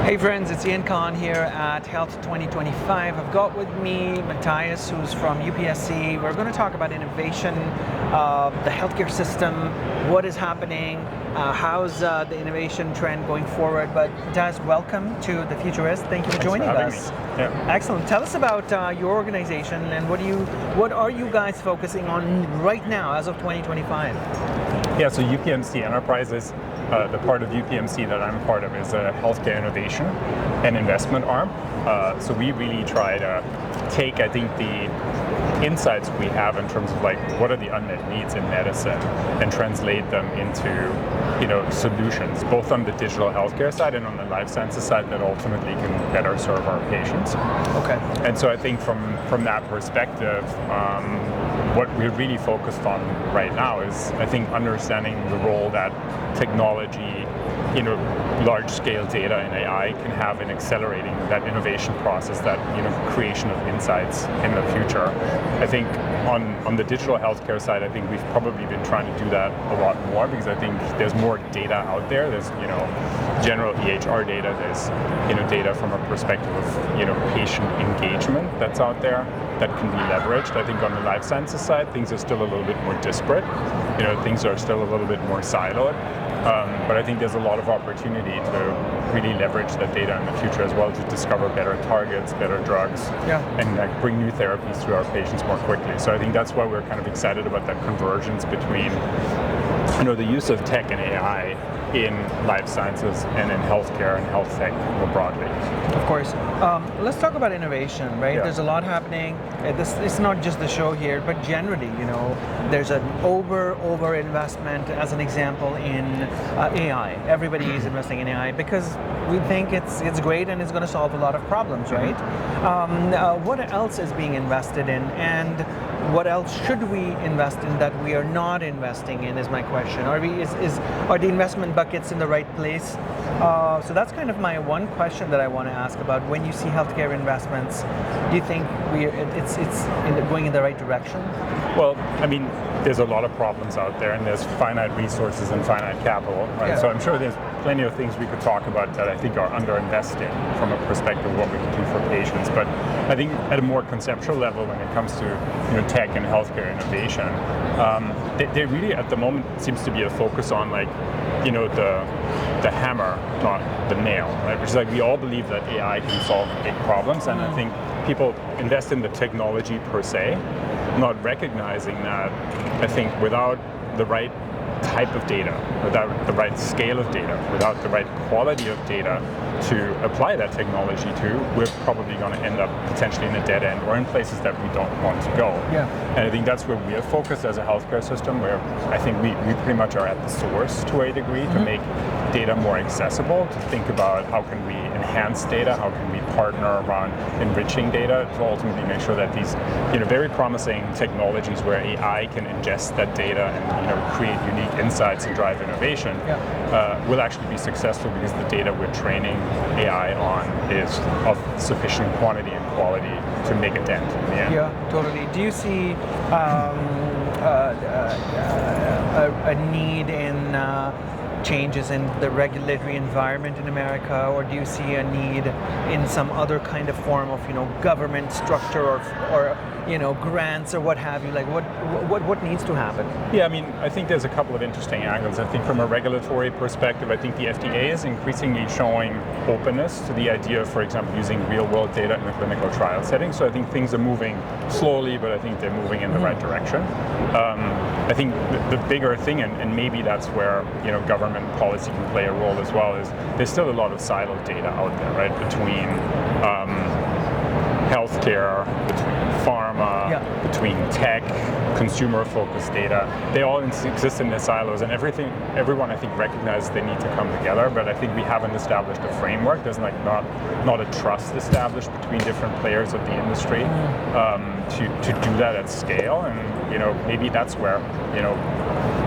Hey friends, it's Ian Khan here at HLTH2025. I've got with me Matthias, who's from UPSC. We're going to talk about innovation, the healthcare system, what is happening, how's the innovation trend going forward. But Matthias, welcome to The Futurist. Thank you for joining us. Yeah. Excellent. Tell us about your organization and what are you guys focusing on right now as of 2025? Yeah, so UPMC Enterprises, the part of UPMC that I'm part of, is a healthcare innovation and investment arm. So we really try to take, I think, the insights we have in terms of like what are the unmet needs in medicine and translate them into, solutions, both on the digital healthcare side and on the life sciences side that ultimately can better serve our patients. Okay. And so I think from that perspective, what we're really focused on right now is, I think, understanding the role that technology, large-scale data and AI can have in accelerating that innovation process, that creation of insights in the future. I think on the digital healthcare side, I think we've probably been trying to do that a lot more because I think there's more data out there. There's general EHR data. There's data from a perspective of patient engagement that's out there that can be leveraged. I think on the life sciences side, things are still a little bit more disparate. Things are still a little bit more siloed. But I think there's a lot of opportunity to really leverage that data in the future as well to discover better targets, better drugs, and bring new therapies to our patients more quickly. So I think that's why we're kind of excited about that convergence between the use of tech and AI in life sciences and in healthcare and health tech more broadly. Of course. Let's talk about innovation, right? Yeah. There's a lot happening. It's not just the show here, but generally, there's an over investment, as an example, in AI. Everybody is investing in AI because we think it's great and it's going to solve a lot of problems, right? What else is being invested in, and what else should we invest in that we are not investing in, is my question. Are the investment buckets in the right place? So that's kind of my one question that I want to ask about. When you see healthcare investments, do you think it's going in the right direction? Well, I mean, there's a lot of problems out there, and there's finite resources and finite capital, right? Yeah. So I'm sure there's plenty of things we could talk about that I think are underinvested from a perspective of what we can do for patients. But I think at a more conceptual level, when it comes to tech and healthcare innovation, they really at the moment seems to be a focus on the hammer, not the nail, right? Which is like we all believe that AI can solve big problems, and I think people invest in the technology per se, not recognizing that I think without the right type of data, without the right scale of data, without the right quality of data to apply that technology to, we're probably going to end up potentially in a dead end or in places that we don't want to go. Yeah. And I think that's where we are focused as a healthcare system, where I think we pretty much are at the source to a degree to make data more accessible, to think about how can we enhance data, how can we partner around enriching data to ultimately make sure that these very promising technologies where AI can ingest that data and create unique insights and drive innovation will actually be successful because the data we're training AI on is of sufficient quantity and quality to make a dent in the end. Yeah, totally. Do you see a need in changes in the regulatory environment in America, or do you see a need in some other kind of form of government structure or grants or what have you? Like what needs to happen? Yeah, I mean, I think there's a couple of interesting angles. I think from a regulatory perspective, I think the FDA is increasingly showing openness to the idea of, for example, using real-world data in a clinical trial setting. So I think things are moving slowly, but I think they're moving in the right direction. I think the bigger thing, and maybe that's where government policy can play a role as well, is there's still a lot of siloed data out there, right, between healthcare, between pharma, between tech, consumer-focused data. They all exist in their silos, and everyone I think recognizes they need to come together, but I think we haven't established a framework. There's not a trust established between different players of the industry to do that at scale, and maybe that's where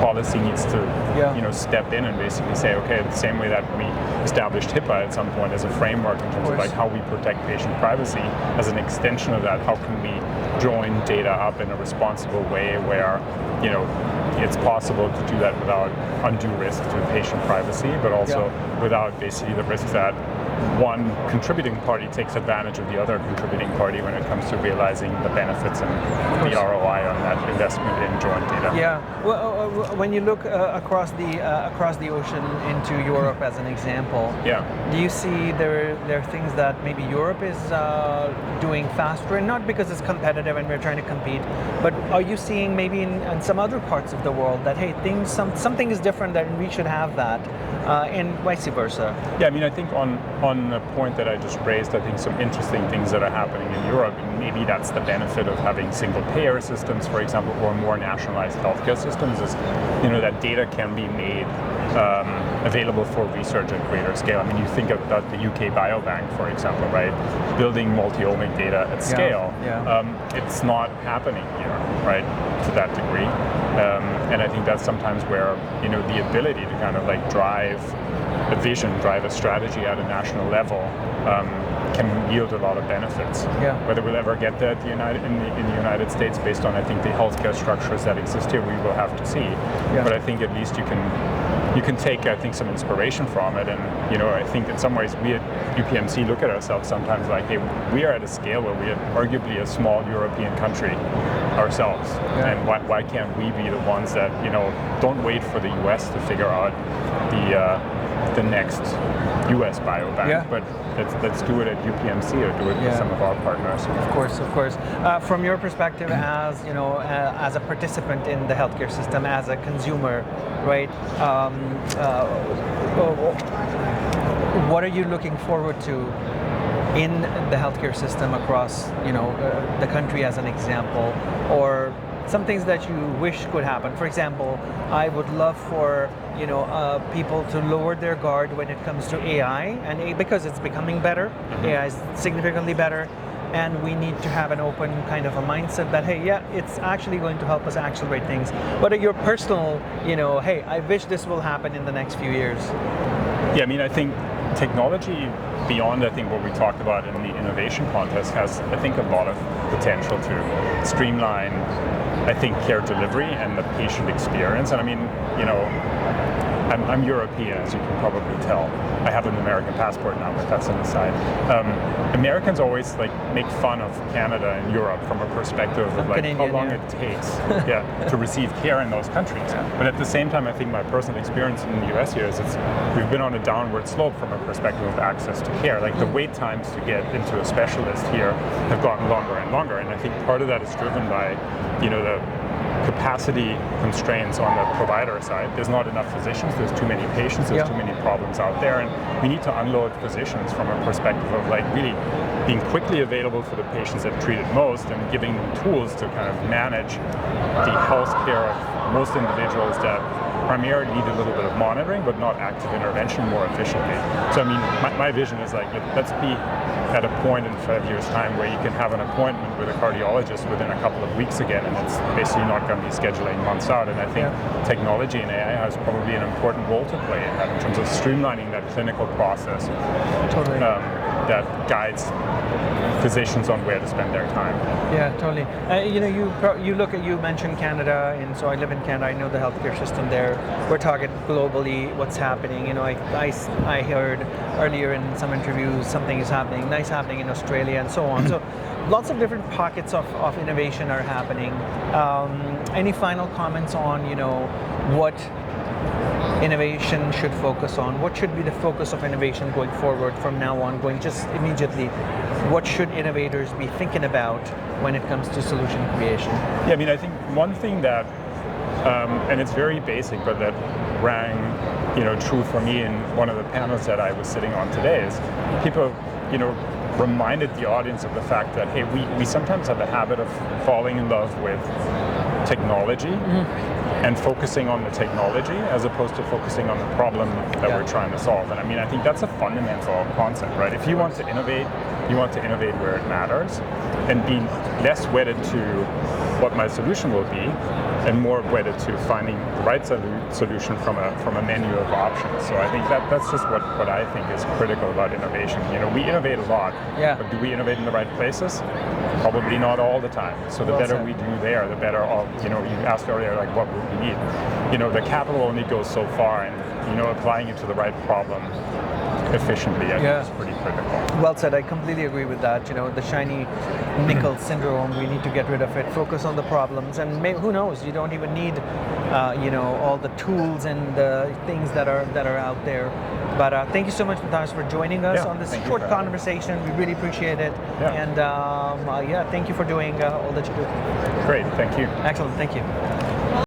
policy needs to step in and basically say, okay, the same way that we established HIPAA at some point as a framework in terms of like how we protect patient privacy, as an extension of that, how can we join data up in a responsible way where it's possible to do that without undue risk to patient privacy, but also without basically the risk that one contributing party takes advantage of the other contributing party when it comes to realizing the benefits and the ROI on that investment in joint data. Yeah. Well, when you look across the ocean into Europe as an example, do you see there are things that maybe Europe is doing faster, and not because it's competitive and we're trying to compete, but are you seeing maybe in some other parts of the world that hey, something is different and we should have that, and vice versa? Yeah, I mean, I think on the point that I just raised, I think some interesting things that are happening in Europe, and maybe that's the benefit of having single payer systems, for example, or more nationalized healthcare systems, is that data can be made available for research at greater scale. I mean, you think about the UK Biobank, for example, right? Building multi-omic data at scale. It's not happening here, right, to that degree. And I think that's sometimes where, the ability to kind of like drive a vision, drive a strategy at a national level can yield a lot of benefits. Whether we'll ever get that in the United States based on, I think, the healthcare structures that exist here, we will have to see. But I think at least you can take, I think, some inspiration from it. And, I think in some ways we at UPMC look at ourselves sometimes like, hey, we are at a scale where we are arguably a small European country ourselves. And why can't we be the ones that, don't wait for the US to figure out the next US biobank, but let's do it at UPMC or do it with some of our partners. Of course. From your perspective, as as a participant in the healthcare system, as a consumer, right? What are you looking forward to in the healthcare system across, the country, as an example, or some things that you wish could happen? For example, I would love for people to lower their guard when it comes to AI, and because it's becoming better. AI is significantly better, and we need to have an open kind of a mindset that hey, it's actually going to help us accelerate things. What are your personal, hey, I wish this will happen in the next few years? Yeah, I mean, I think technology beyond, I think, what we talked about in the innovation contest has, I think, a lot of potential to streamline, I think, care delivery and the patient experience. And I mean, I'm European, as you can probably tell. I have an American passport now, but that's an aside. Americans always make fun of Canada and Europe from a perspective of how long it takes to receive care in those countries. But at the same time, I think my personal experience in the US here is we've been on a downward slope from a perspective of access to care. Like the wait times to get into a specialist here have gotten longer and longer, and I think part of that is driven by the capacity constraints on the provider side. There's not enough physicians, there's too many patients, there's too many problems out there, and we need to unload physicians from a perspective of really being quickly available for the patients that are treated most and giving them tools to kind of manage the health care of most individuals that primarily need a little bit of monitoring but not active intervention more efficiently. So I mean, my vision is let's be at a point in 5 years' time where you can have an appointment with a cardiologist within a couple of weeks again, and it's basically not going to be scheduling months out. And I think technology and AI has probably an important role to play in that, in terms of streamlining that clinical process that guides physicians on where to spend their time. Yeah, totally. You mentioned Canada, and so I live in Canada. I know the healthcare system there. We're talking globally, what's happening. I heard earlier in some interviews something is happening, nice happening in Australia, and so on. So lots of different pockets of innovation are happening. Any final comments on what innovation should focus on? What should be the focus of innovation going forward from now on, going just immediately? What should innovators be thinking about when it comes to solution creation? Yeah, I mean, I think one thing that, and it's very basic, but that rang, true for me in one of the panels that I was sitting on today, is people, reminded the audience of the fact that, hey, we sometimes have a habit of falling in love with technology and focusing on the technology as opposed to focusing on the problem that we're trying to solve. And I mean, I think that's a fundamental concept, right? If you want to innovate, you want to innovate where it matters and be less wedded to what my solution will be and more wedded to finding the right solution from a menu of options. So I think that's just what I think is critical about innovation. We innovate a lot, but do we innovate in the right places? Probably not all the time. So the better we do there, the better off, you asked earlier, what would we need? The capital only goes so far, and, applying it to the right problem efficiently, I Yeah. think is pretty critical. Well said. I completely agree with that. You know, the shiny nickel syndrome, we need to get rid of it, focus on the problems, and who knows, you don't even need, you know, all the tools and the things that are out there. But thank you so much, Matthias, for joining us Yeah, on this thank you short for having me. conversation. We really appreciate it. Yeah. And yeah, thank you for doing all that you do. Great, thank you. Excellent. Thank you.